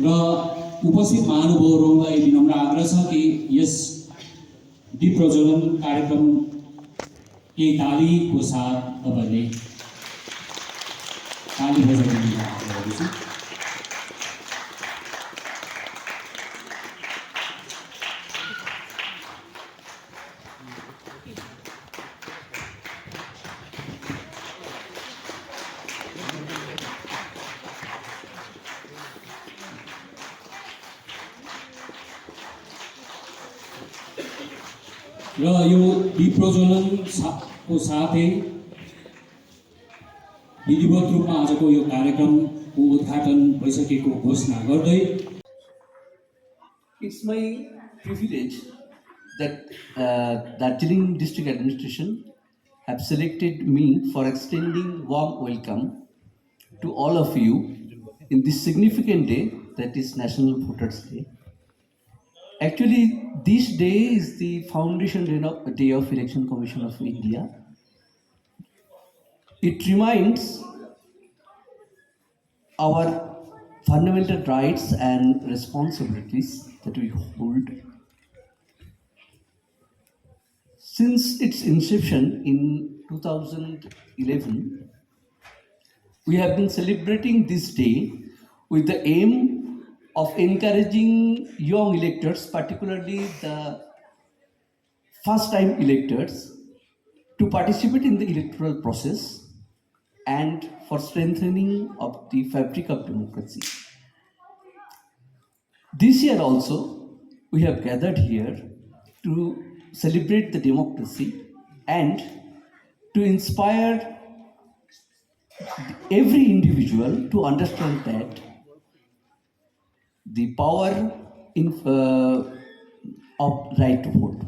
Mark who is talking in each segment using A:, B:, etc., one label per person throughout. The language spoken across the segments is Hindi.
A: र उपस्थित महानुभावहरूलाई विनम्र आग्रह छ कि यस दीप प्रज्वलन कार्यक्रम केही तालीको साथ तपाईँहरूले ताली बजाउने आग्रह गर्दछु। र यो दीप प्रज्वलनको साथै विधिवत रूपमा आजको यो कार्यक्रमको उद्घाटन भइसकेको घोषणा गर्दै
B: It's my privilege that Darjeeling District Administration have selected me for extending warm welcome to all of you in this significant day, that is National Voters Day. Actually, this day is the foundation day of Election Commission of India. It reminds our fundamental rights and responsibilities that we hold. Since its inception in 2011, we have been celebrating this day with the aim of encouraging young electors, particularly the first-time electors, to participate in the electoral process and for strengthening of the fabric of democracy. This year also, we have gathered here to celebrate the democracy and to inspire every individual to understand that the power of right to vote.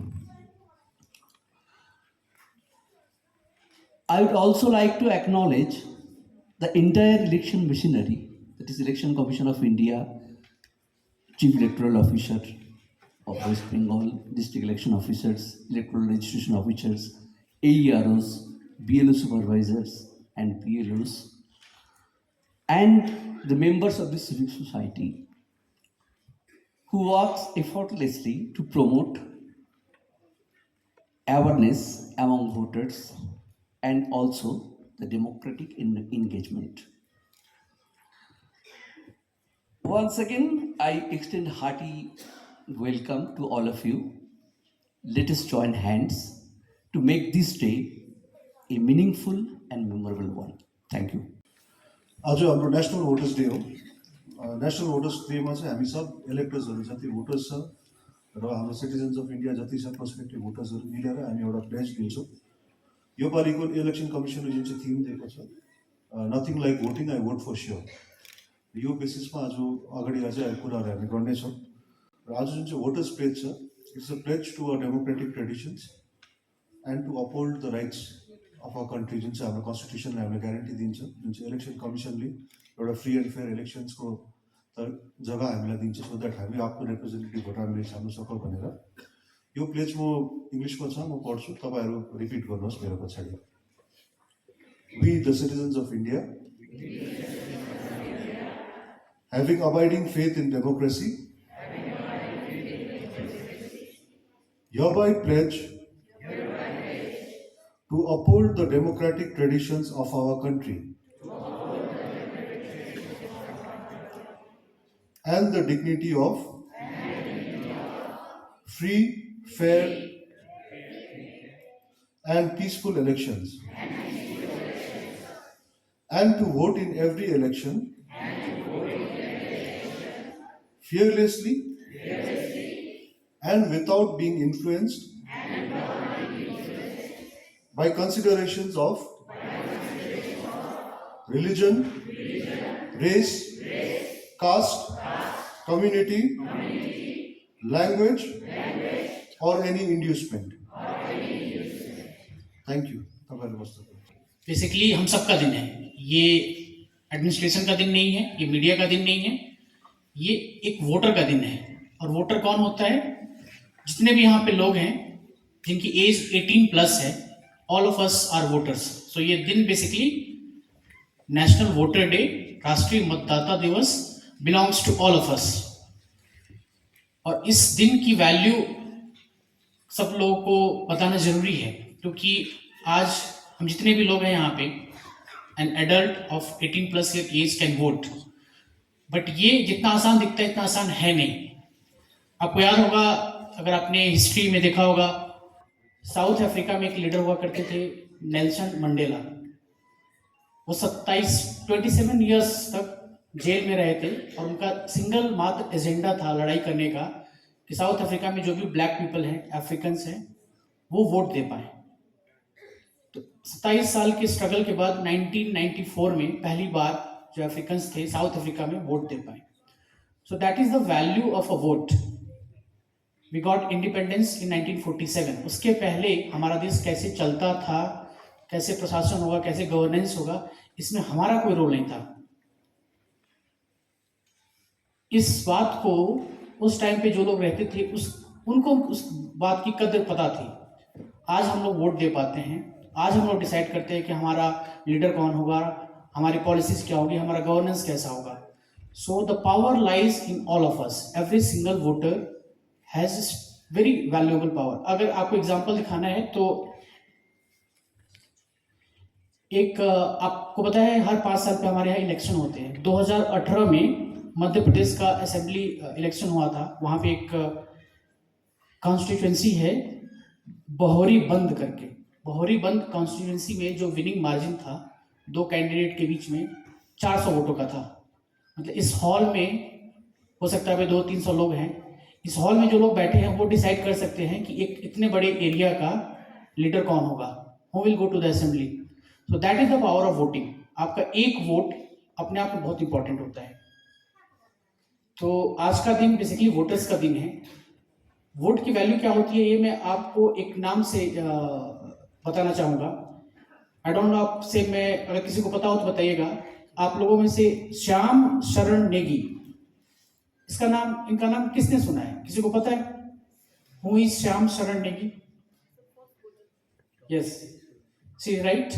B: I would also like to acknowledge the entire election machinery, that is Election Commission of India, Chief Electoral Officer of West Bengal, District Election Officers, Electoral Registration Officers, AEROs, BLO Supervisors and PLOs, and the members of the civil society who works effortlessly to promote awareness among voters and also the democratic engagement. Once again, I extend hearty welcome to all of you. Let us join hands to make this day a meaningful and memorable one. Thank you.
C: आज हाम्रो नेशनल भोटर्स डे हो। नेशनल भोटर्स डेमा चाहिँ हामी सब इलेक्टर्सहरू जति भोटर्स छ र हाम्रो सिटिजन्स अफ इन्डिया जति छ प्रोस्पेक्टिभ भोटर्सहरू मिलेर हामी एउटा प्लेज दिन्छौँ। यो पालिको इलेक्सन कमिसनले जुन चाहिँ थिम दिएको छ, nothing like voting I vote for sure, यो बेसिसमा आज अगाडि अझै कुराहरू हामी गर्नेछौँ। र आज जुन चाहिँ भोटर्स प्लेज छ, it's a pledge to a democratic traditions and to uphold the rights of a country, जुन चाहिँ हाम्रो कन्स्टिट्युसनले हामीलाई ग्यारेन्टी दिन्छ, जुन चाहिँ इलेक्सन कमिसनले एउटा फ्री एन्ड फेयर इलेक्सन्सको जग्गा हामीलाई दिन्छ, सो द्याट हामी आफ्नो रिप्रेजेन्टेटिभ भोट हामीले छान्नु सकौँ भनेर। यो प्लेज म इङ्ग्लिसमा छ, म पढ्छु, तपाईँहरू रिपिट गर्नुहोस् मेरो पछाडि। We the citizens of India, having abiding faith in democracy, hereby pledge to uphold the democratic traditions of our country and the dignity of free, fair and peaceful elections, and to vote in every election fearlessly and without being influenced by considerations of religion, race, caste, community, language, or any inducement. Thank you.
D: Basically हम सबका दिन है, ये एडमिनिस्ट्रेशन का दिन नहीं है, ये मीडिया का दिन नहीं है, ये एक वोटर का दिन है। और वोटर कौन होता है? जितने भी यहाँ पे लोग हैं जिनकी एज 18+ है, all of us are voters. So ये दिन बेसिकली नेशनल वोटर डे, राष्ट्रीय मतदाता दिवस belongs to all of us. और इस दिन की वैल्यू सब लोगों को बताना जरूरी है, क्योंकि आज हम जितने भी लोग हैं यहाँ पे, an adult of 18+ year age can vote, but ये जितना आसान दिखता है इतना आसान है नहीं। आपको याद होगा, अगर आपने हिस्ट्री में देखा होगा, साउथ अफ्रीका में एक लीडर हुआ करते थे नेल्सन मंडेला। वो 27 ईयर्स तक जेल में रहे थे और उनका सिंगल मात्र एजेंडा था लड़ाई करने का कि साउथ अफ्रीका में जो भी ब्लैक पीपल हैं, अफ्रीकन्स हैं, वो वोट दे पाए। तो 27 साल के स्ट्रगल के बाद 1994 में पहली बार जो अफ्रीकन्स थे साउथ अफ्रीका में वोट दे पाए। So that is the value of a vote. We got independence in 1947। उसके पहले हमारा देश कैसे चलता था, कैसे प्रशासन होगा, कैसे गवर्नेंस होगा, इसमें हमारा कोई रोल नहीं था। इस बात को उस टाइम पे जो लोग रहते थे उनको उस बात की कदर पता थी। आज हम लोग वोट दे पाते हैं, आज हम लोग डिसाइड करते हैं कि हमारा लीडर कौन होगा, हमारी पॉलिसीज क्या होगी, हमारा गवर्नेंस कैसा होगा। So the power lies in all of us. Every single voter has very valuable power. अगर आपको एग्जांपल दिखाना है तो एक आपको पता है हर 5 साल पे हमारे यहाँ इलेक्शन होते हैं। 2018 में मध्य प्रदेश का असेंबली इलेक्शन हुआ था। वहाँ पे एक कॉन्स्टिट्यूएंसी है बहोरी बंद करके। बहोरी बंद कॉन्स्टिट्यूएंसी में जो विनिंग मार्जिन था 2 कैंडिडेट के बीच में 400 वोटों का था। मतलब इस हॉल में हो सकता है 200-300 लोग हैं, इस हॉल में जो लोग बैठे हैं वो डिसाइड कर सकते हैं कि एक इतने बड़े एरिया का लीडर कौन होगा, who will go to the assembly. So that is the power of voting. आपका एक वोट अपने आप में बहुत इंपॉर्टेंट होता है। तो आज का दिन बेसिकली वोटर्स का दिन है। वोट की वैल्यू क्या होती है ये मैं आपको एक नाम से बताना चाहूँगा। आई डोंट नो आपसे, मैं अगर किसी को पता हो तो बताइएगा। आप लोगों में से श्याम शरण नेगी, इनका नाम किसने सुना है? किसी को पता है who is Shyam Sharan Negi? Yes, see right.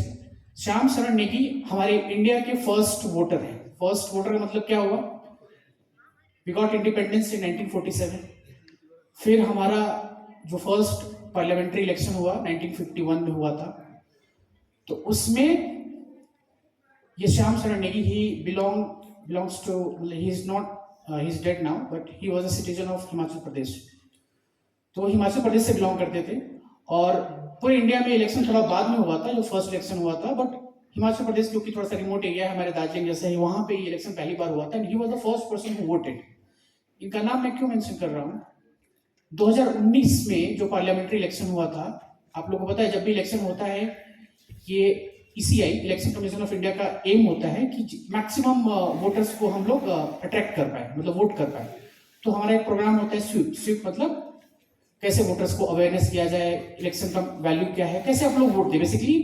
D: Shyam Sharan Negi हमारे इंडिया के फर्स्ट वोटर हैं। फर्स्ट वोटर का मतलब क्या हुआ? We got independence in 1947। फिर हमारा जो फर्स्ट पार्लियामेंट्री इलेक्शन हुआ 1951 में हुआ था, तो उसमें ये श्याम शरण नेगी ही belongs to, he is not, he is dead now, but he was a citizen of Himachal Pradesh. तो वो हिमाचल प्रदेश से बिलोंग करते थे और पूरे इंडिया में इलेक्शन थोड़ा बाद में हुआ था जो फर्स्ट इलेक्शन हुआ था, बट हिमाचल प्रदेश क्योंकि थोड़ा सा रिमोट एरिया है, हमारे दार्जिलिंग जैसे है, वहां पे ये इलेक्शन पहली बार हुआ था। He was the first person who voted. इनका नाम मैं क्यों मेंशन कर रहा हूँ? 2019 में जो पार्लियामेंट्री इलेक्शन हुआ था, आप लोगों को पता है जब भी इलेक्शन होता है ये ECI, election commission of India का एम होता है कि मैक्सिमम वोटर्स को हम लोग अट्रैक्ट कर पाए, मतलब वोट कर पाए। तो हमारा एक प्रोग्राम होता है स्वीप मतलब कैसे वोटर्स को अवेयरनेस किया जाए, इलेक्शन का वैल्यू क्या है, कैसे आप लोग वोट दें, बेसिकली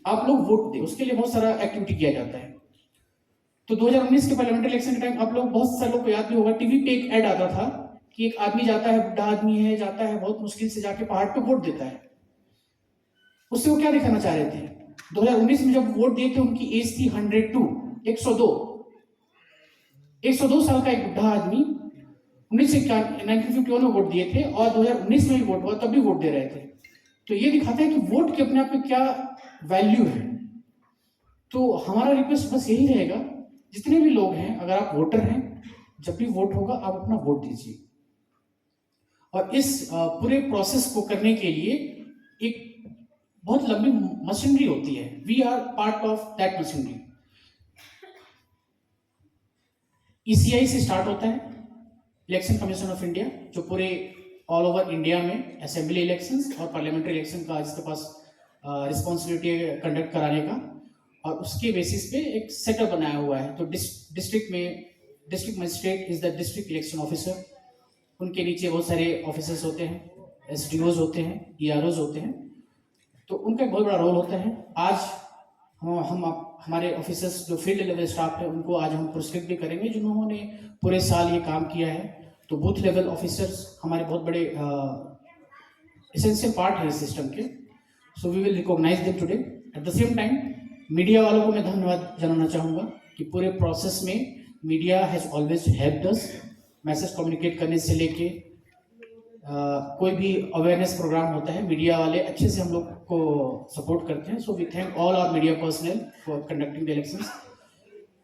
D: आप लोग वोट दें, उसके लिए बहुत सारा एक्टिविटी किया जाता है। तो 2019 के पार्लियामेंट्री इलेक्शन के टाइम आप लोग बहुत सारे लोग को याद भी होगा, टीवी पे एक ऐड आता था कि एक आदमी जाता है, बुढ़ा आदमी है, जाता है बहुत मुश्किल से जाके पहाड़ पे वोट देता है। उससे वो क्या दिखाना चाह रहे थे? 2019 में जब वोट दिए थे उनकी एज थी 102 साल का एक बुढ़ा आदमी 1951 में वोट दिए थे और 2019 में भी वोट हुआ, तब भी वोट दे रहे थे। तो ये दिखाता है कि वोट के अपने आप में क्या वैल्यू है। तो हमारा रिक्वेस्ट बस यही रहेगा, जितने भी लोग हैं, अगर आप वोटर हैं, जब भी वोट होगा आप अपना वोट दीजिए। और इस पूरे प्रोसेस को करने के लिए एक बहुत लंबी मशीनरी होती है। We are part of that machinery. ECI से स्टार्ट होता है, इलेक्शन कमीशन ऑफ इंडिया, जो पूरे ऑल ओवर इंडिया में असेंबली इलेक्शंस और पार्लियामेंट्री इलेक्शन का जिसके पास रिस्पॉन्सिबिलिटी है कंडक्ट कराने का, और उसके बेसिस पे एक सेटअप बनाया हुआ है। तो district magistrate is the district election officer, उनके नीचे बहुत सारे ऑफिसर्स होते हैं, SDOs होते हैं, EROs होते हैं, तो उनका एक बहुत बड़ा रोल होता है। आज हम हमारे ऑफिसर्स जो फील्ड लेवल स्टाफ है उनको आज हम पुरस्कृत भी करेंगे जिन्होंने पूरे साल ये काम किया है। तो बूथ लेवल ऑफिसर्स हमारे बहुत बड़े एसेंशियल पार्ट है इस सिस्टम के। So we will recognise them today. At the same time media वालों को मैं धन्यवाद जनाना चाहूँगा कि पूरे प्रोसेस में media has always helped us, message communicate करने से लेके कोई भी अवेयरनेस प्रोग्राम होता है, मीडिया वाले अच्छे से हम लोग को सपोर्ट करते हैं. So we thank all our media personnel for conducting the elections.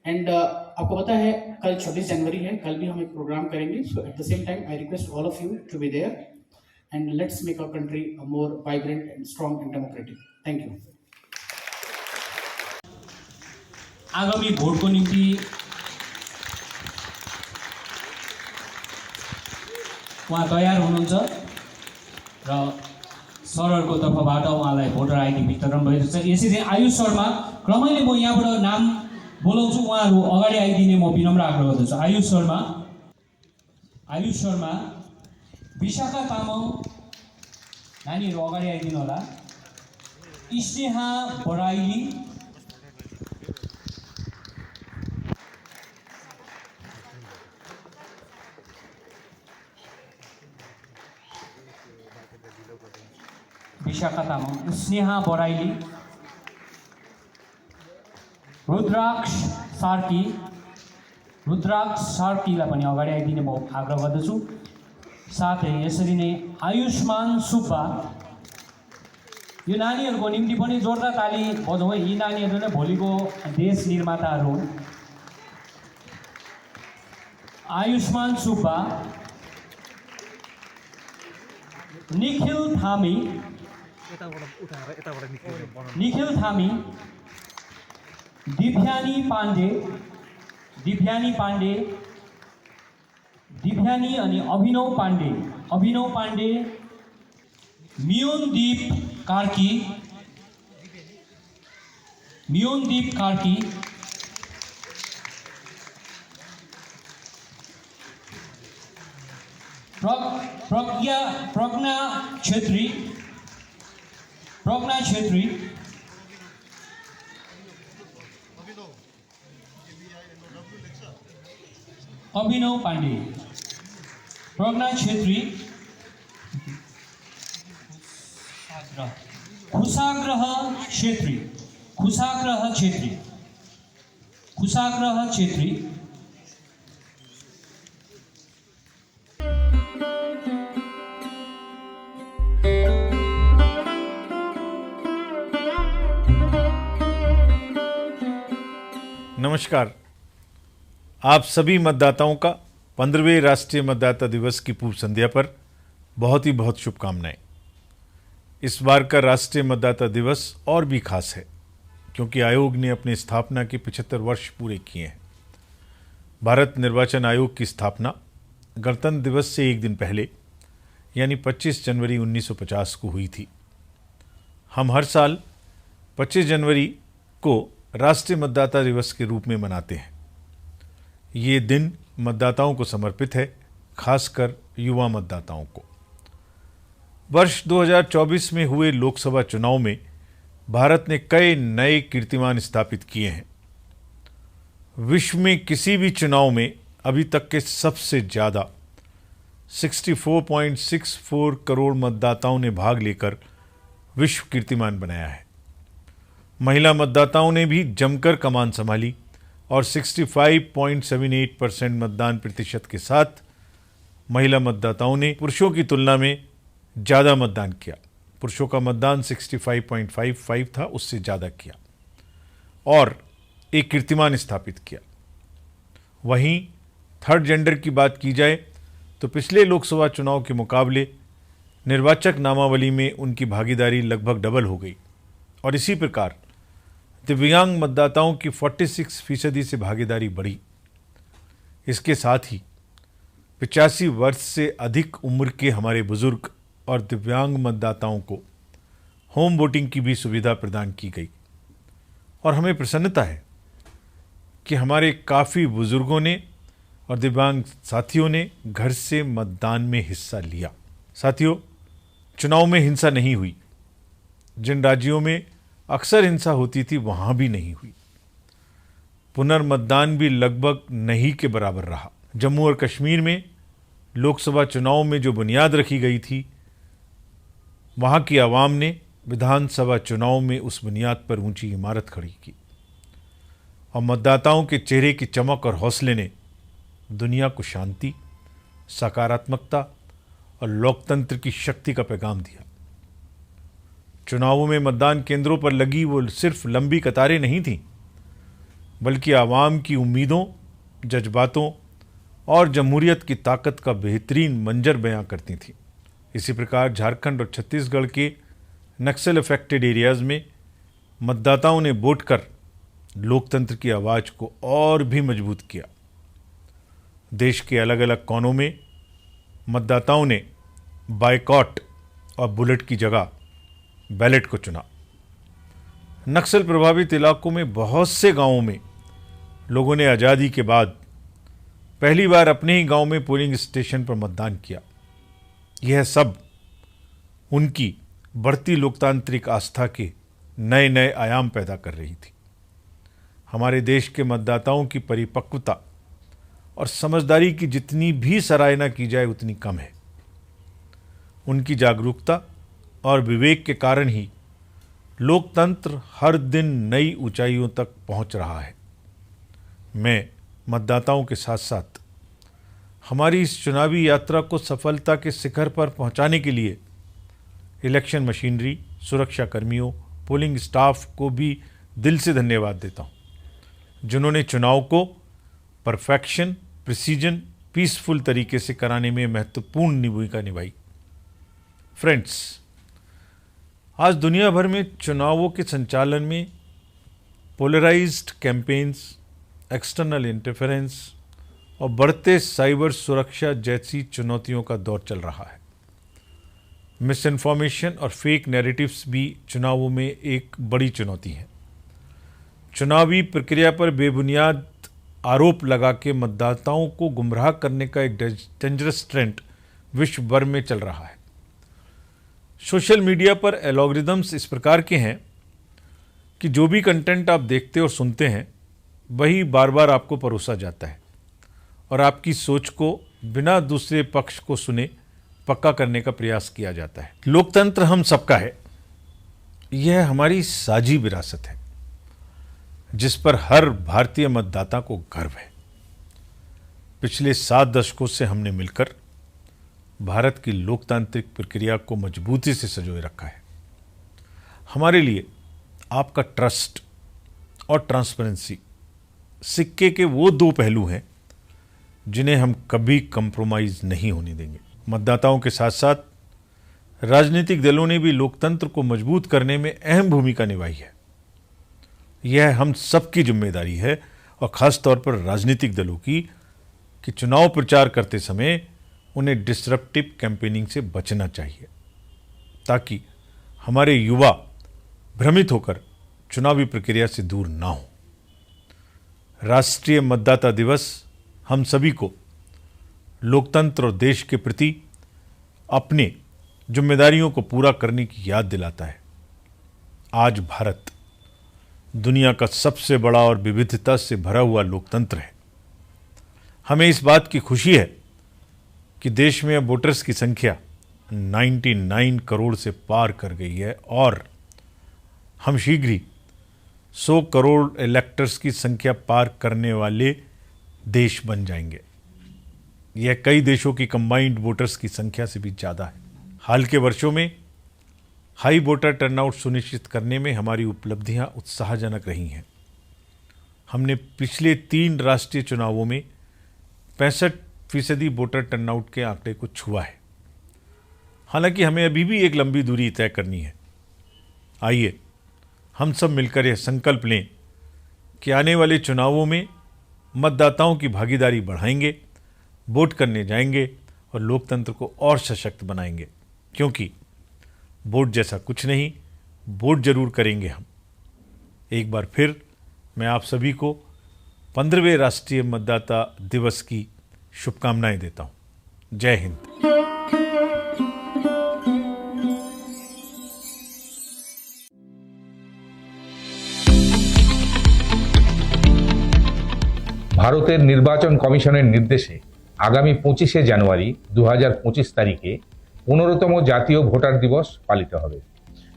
D: And आपको पता है कल 26 जनवरी है, कल भी हम एक प्रोग्राम करेंगे. So at the same time I request all of you to be there and let's make our country more vibrant and strong and democratic. Thank you.
A: आगामी भोटको निम्ति उहाँ तयार हुनुहुन्छ र सरहरूको तर्फबाट उहाँलाई भोटर आइडी वितरण भइरहेको छ. यसरी आयुष शर्मा, क्रमैले म यहाँबाट नाम बोलाउँछु, उहाँहरू अगाडि आइदिने म विनम्र आग्रह गर्दछु. आयुष शर्मा, विशाखा तामाङ, नानीहरू अगाडि आइदिनु होला. स्नेहा बराइली, विशाखा तामाङ, स्नेहा बराइली, रुद्राक्ष सार्कीलाई पनि अगाडि आइदिने म आग्रह गर्दछु. साथै यसरी नै आयुष्मान सुब्बा, यो नानीहरूको निम्ति पनि जोरदार ताली बजाउँ है. यी नानीहरू नै भोलिको देश निर्माताहरू हुन्. आयुष्मान सुब्बा, निखिल थामी, दिभ्यानी अनि अभिनव पाण्डे, मियोनदीप कार्की, प्रज्ञा छेत्री, अभिनव पाण्डे, प्रज्ञा छेत्री, खुशाग्रह छेत्री,
E: नमस्कार. आप सभी मतदाताओं का 15वें राष्ट्रीय मतदाता दिवस की पूर्व संध्या पर बहुत शुभकामनाएं. इस बार का राष्ट्रीय मतदाता दिवस और भी खास है क्योंकि आयोग ने अपनी स्थापना के 75 वर्ष पूरे किए हैं. भारत निर्वाचन आयोग की स्थापना गणतंत्र दिवस से एक दिन पहले यानी 25 जनवरी 1950 को हुई थी. हम हर साल 25 जनवरी को राष्ट्रीय मतदाता दिवस के रूप में मनाते हैं. ये दिन मतदाताओं को समर्पित है, खासकर युवा मतदाताओं को. वर्ष 2024 में हुए लोकसभा चुनाव में भारत ने कई नए कीर्तिमान स्थापित किए हैं. विश्व में किसी भी चुनाव में अभी तक के सबसे ज़्यादा 64.64 करोड़ मतदाताओं ने भाग लेकर विश्व कीर्तिमान बनाया है. महिला मतदाताओं ने भी जमकर कमान संभाली और 65.78% मतदान प्रतिशत के साथ महिला मतदाताओं ने पुरुषों की तुलना में ज़्यादा मतदान किया. पुरुषों का मतदान 65.55 था, उससे ज़्यादा किया और एक कीर्तिमान स्थापित किया. वहीं थर्ड जेंडर की बात की जाए तो पिछले लोकसभा चुनाव के मुकाबले निर्वाचक नामावली में उनकी भागीदारी लगभग डबल हो गई और इसी प्रकार दिव्यांग मतदाताओं की 46% से भागीदारी बढ़ी. इसके साथ ही 85 वर्ष से अधिक उम्र के हमारे बुजुर्ग और दिव्यांग मतदाताओं को होम वोटिंग की भी सुविधा प्रदान की गई और हमें प्रसन्नता है कि हमारे काफ़ी बुजुर्गों ने और दिव्यांग साथियों ने घर से मतदान में हिस्सा लिया. साथियों, चुनाव में हिंसा नहीं हुई. जिन राज्यों में अक्सर हिंसा होती थी वहाँ भी नहीं हुई. पुनर्मतदान भी लगभग नहीं के बराबर रहा. जम्मू और कश्मीर में लोकसभा चुनाव में जो बुनियाद रखी गई थी, वहाँ की आवाम ने विधानसभा चुनाव में उस बुनियाद पर ऊंची इमारत खड़ी की और मतदाताओं के चेहरे की चमक और हौसले ने दुनिया को शांति, सकारात्मकता और लोकतंत्र की शक्ति का पैगाम दिया। चुनावों में मतदान केंद्रों पर लगी वो सिर्फ लंबी कतारें नहीं थीं, बल्कि आवाम की उम्मीदों, जज्बातों और जमहूरियत की ताकत का बेहतरीन मंजर बयां करती थीं। इसी प्रकार झारखंड और छत्तीसगढ़ के नक्सल अफेक्टेड एरियाज़ में मतदाताओं ने वोट कर लोकतंत्र की आवाज़ को और भी मजबूत किया। देश के अलग अलग कोनों में मतदाताओं ने बायकॉट और बुलेट की जगह बैलेट को चुना। नक्सल प्रभावित इलाकों में बहुत से गांवों में लोगों ने आज़ादी के बाद पहली बार अपने ही गांव में पोलिंग स्टेशन पर मतदान किया। यह सब उनकी बढ़ती लोकतांत्रिक आस्था के नए नए आयाम पैदा कर रही थी। हमारे देश के मतदाताओं की परिपक्वता और समझदारी की जितनी भी सराहना की जाए उतनी कम है। उनकी जागरूकता और विवेक के कारण ही लोकतंत्र हर दिन नई ऊंचाइयों तक पहुंच रहा है। मैं मतदाताओं के साथ साथ हमारी इस चुनावी यात्रा को सफलता के शिखर पर पहुंचाने के लिए इलेक्शन मशीनरी, सुरक्षा कर्मियों, पोलिंग स्टाफ को भी दिल से धन्यवाद देता हूं, जिन्होंने चुनाव को परफेक्शन, प्रिसीजन, पीसफुल तरीके से कराने में महत्वपूर्ण भूमिका निभाई। फ्रेंड्स, आज दुनिया भर में चुनावों के संचालन में पोलराइज्ड कैंपेन्स, एक्सटर्नल इंटरफेरेंस और बढ़ते साइबर सुरक्षा जैसी चुनौतियों का दौर चल रहा है। मिस इन्फॉर्मेशन और फेक नैरेटिव्स भी चुनावों में एक बड़ी चुनौती है। चुनावी प्रक्रिया पर बेबुनियाद आरोप लगा के मतदाताओं को गुमराह करने का एक डेंजरस ट्रेंड विश्व भर में चल रहा है। सोशल मीडिया पर एल्गोरिदम्स इस प्रकार के हैं कि जो भी कंटेंट आप देखते और सुनते हैं वही बार बार आपको परोसा जाता है और आपकी सोच को बिना दूसरे पक्ष को सुने पक्का करने का प्रयास किया जाता है। लोकतंत्र हम सबका है, यह हमारी साझी विरासत है जिस पर हर भारतीय मतदाता को गर्व है। पिछले 7 दशकों से हमने मिलकर भारत की लोकतांत्रिक प्रक्रिया को मजबूती से संजोए रखा है। हमारे लिए आपका ट्रस्ट और ट्रांसपेरेंसी सिक्के के वो 2 पहलू हैं जिन्हें हम कभी कंप्रोमाइज नहीं होने देंगे। मतदाताओं के साथ साथ राजनीतिक दलों ने भी लोकतंत्र को मजबूत करने में अहम भूमिका निभाई है। यह हम सबकी जिम्मेदारी है और ख़ास तौर पर राजनीतिक दलों की कि चुनाव प्रचार करते समय उन्हें डिसरप्टिव कैंपेनिंग से बचना चाहिए ताकि हमारे युवा भ्रमित होकर चुनावी प्रक्रिया से दूर ना हो। राष्ट्रीय मतदाता दिवस हम सभी को लोकतंत्र और देश के प्रति अपने जिम्मेदारियों को पूरा करने की याद दिलाता है। आज भारत दुनिया का सबसे बड़ा और विविधता से भरा हुआ लोकतंत्र है। हमें इस बात की खुशी है कि देश में अब वोटर्स की संख्या 99 करोड़ से पार कर गई है और हम शीघ्र ही 100 करोड़ इलेक्टर्स की संख्या पार करने वाले देश बन जाएंगे। यह कई देशों की कंबाइंड वोटर्स की संख्या से भी ज़्यादा है। हाल के वर्षों में हाई वोटर टर्नआउट सुनिश्चित करने में हमारी उपलब्धियां उत्साहजनक रही हैं। हमने पिछले 3 राष्ट्रीय चुनावों में 65% वोटर टर्नआउट के आंकड़े को छुआ है। हालांकि हमें अभी भी एक लंबी दूरी तय करनी है। आइए हम सब मिलकर यह संकल्प लें कि आने वाले चुनावों में मतदाताओं की भागीदारी बढ़ाएंगे, वोट करने जाएंगे और लोकतंत्र को और सशक्त बनाएंगे, क्योंकि वोट जैसा कुछ नहीं, वोट जरूर करेंगे हम। एक बार फिर मैं आप सभी को 15वें राष्ट्रीय मतदाता दिवस की शुभकामनाएं देता हूं। जय हिंद।
F: ভারতের নির্বাচন কমিশনের নির্দেশে আগামী 25শে জানুয়ারি 2025 তারিখে 15তম জাতীয় ভোটার দিবস পালিত হবে।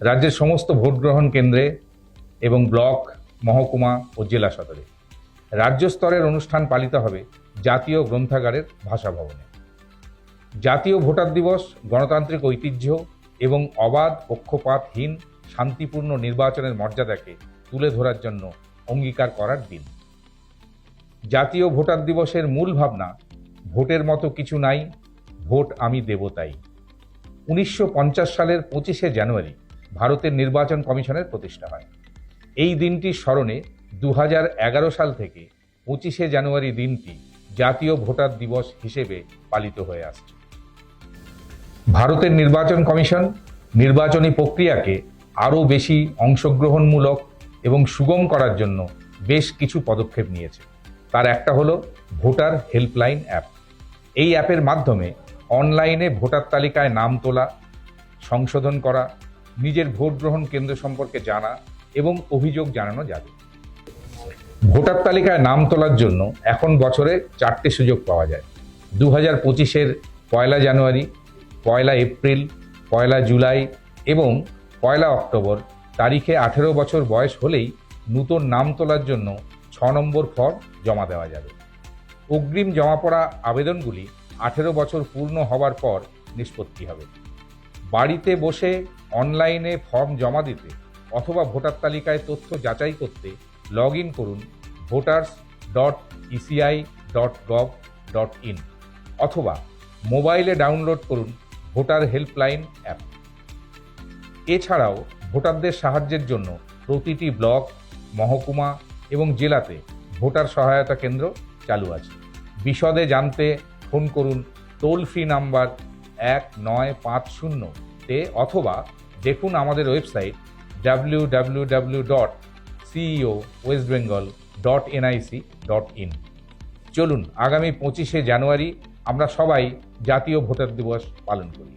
F: রাজ্যের সমস্ত ভোট গ্রহণ কেন্দ্রে এবং ব্লক, মহকুমা ও জেলা সদরে রাজ্য স্তরের অনুষ্ঠান পালিত হবে জাতীয় গ্রন্থাগারের ভাষা ভবনে। জাতীয় ভোটার দিবস গণতান্ত্রিক ঐতিহ্য এবং অবাধ, পক্ষপাতহীন, শান্তিপূর্ণ নির্বাচনের মর্যাদাকে তুলে ধরার জন্য অঙ্গীকার করার দিন। জাতীয় ভোটার দিবসের মূল ভাবনা ভোটের মতো কিছু নাই, ভোট আমি দেব তাই। 1950 সালের 25শে জানুয়ারি ভারতের নির্বাচন কমিশনের প্রতিষ্ঠা হয়। এই দিনটির স্মরণে 2011 সাল থেকে 25শে জানুয়ারি দিনটি জাতীয় ভোটার দিবস হিসেবে পালিত হয়ে আসছে। ভারতের নির্বাচন কমিশন নির্বাচনী প্রক্রিয়াকে আরও বেশি অংশগ্রহণমূলক এবং সুগম করার জন্য বেশ কিছু পদক্ষেপ নিয়েছে। তার একটা হলো ভোটার হেল্পলাইন অ্যাপ। এই অ্যাপের মাধ্যমে অনলাইনে ভোটার তালিকায় নাম তোলা, সংশোধন করা, নিজের ভোট গ্রহণ কেন্দ্র সম্পর্কে জানা এবং অভিযোগ জানানো যাবে। ভোটার তালিকায় নাম তোলার জন্য এখন বছরে 4টে সুযোগ পাওয়া যায়। 2025-এর 1 জানুয়ারি, 1 এপ্রিল, 1 জুলাই এবং 1 অক্টোবর তারিখে 18 বছর বয়স হলেই নতুন নাম তোলার জন্য 6 নম্বর ফর্ম জমা দেওয়া যাবে। অগ্রিম জমা পড়া আবেদনগুলি 18 বছর পূর্ণ হওয়ার পর নিষ্পত্তি হবে। বাড়িতে বসে অনলাইনে ফর্ম জমা দিতে অথবা ভোটার তালিকায় তথ্য যাচাই করতে লগ ইন করুন voters.eci.gov.in অথবা মোবাইলে ডাউনলোড করুন ভোটার হেল্পলাইন অ্যাপ। এছাড়াও ভোটারদের সাহায্যের জন্য প্রতিটি ব্লক, মহকুমা এবং জেলাতে ভোটার সহায়তা কেন্দ্র চালু আছে। বিশদে জানতে ফোন করুন টোল ফ্রি নাম্বার 1950-তে অথবা দেখুন আমাদের ওয়েবসাইট www.ceowestbengal.nic.in। চলুন আগামী 25শে জানুয়ারি আমরা সবাই জাতীয় ভোটার দিবস পালন করি।